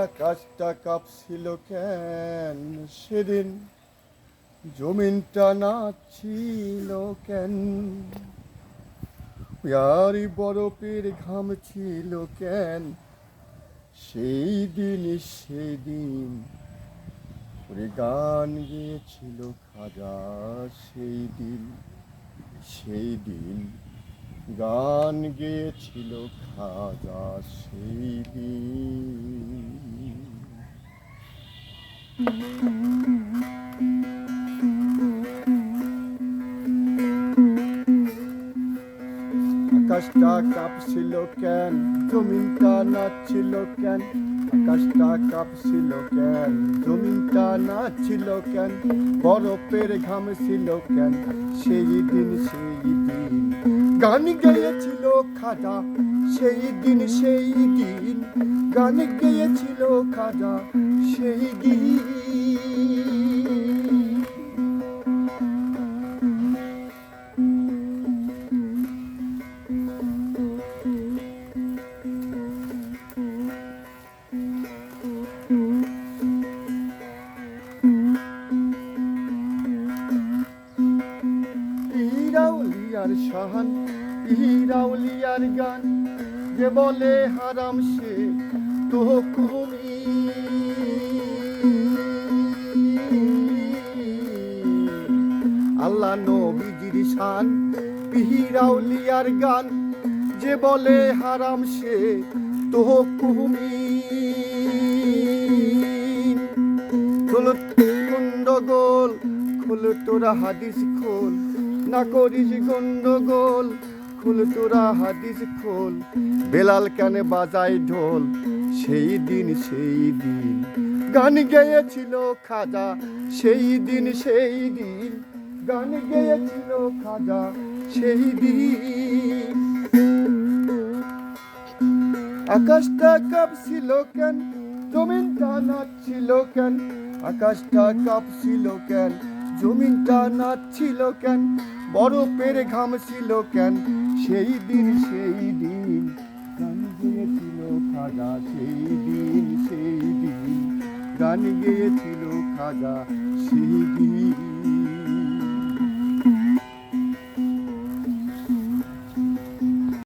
আকাশটা কাঁপছিল কেন সেদিন, জমিনটা নাচছিল কেন, আর বরফের ঘাম ছিল কেন সেই দিন ওরে গান গেয়েছিল খাজা সেই দিন গান গেয়েছিল খাজা সেই দিন। আকাশটা কাঁপছিল কেন, জমিনটা নাচছিল কেন, আকাশটা কাঁপছিল কেন, জমিনটা নাচছিল কেন, বরফের ঘাম ছিল কেন সেই দিন গান গেয়েছিল খাজা সেই দিন গান গেয়েছিল খাজা সেই দিন। ইরাউলিয়ার শাহান ইরাউলিয়ার গান, যে বলে হারাম সে তো কুমি, আল্লাহ নবীজির শান ইরাউলিয়ার গান, যে বলে হারাম সে তো কুমি। গন্ডগোল খোল তোরা হাদিস খোল, না করিস গন্ডগোল খোল তোরা হাদিস খোল, বেলাল কেন বাজায় ঢোল সেই দিন গান গেয়েছিল খাজা সেই দিন গান গেয়েছিল খাজা সেই দিন। আকাশটা কাঁপছিল কেন, জমিনটা নাচছিল কেন, আকাশটা কাঁপছিল কেন, জমিনটা নাচছিল কেন, বরফের ঘাম ছিল কেন সেই দিন গান গেয়েছিল খাজা সেই দিন গান গেয়েছিল খাজা সেই দিন।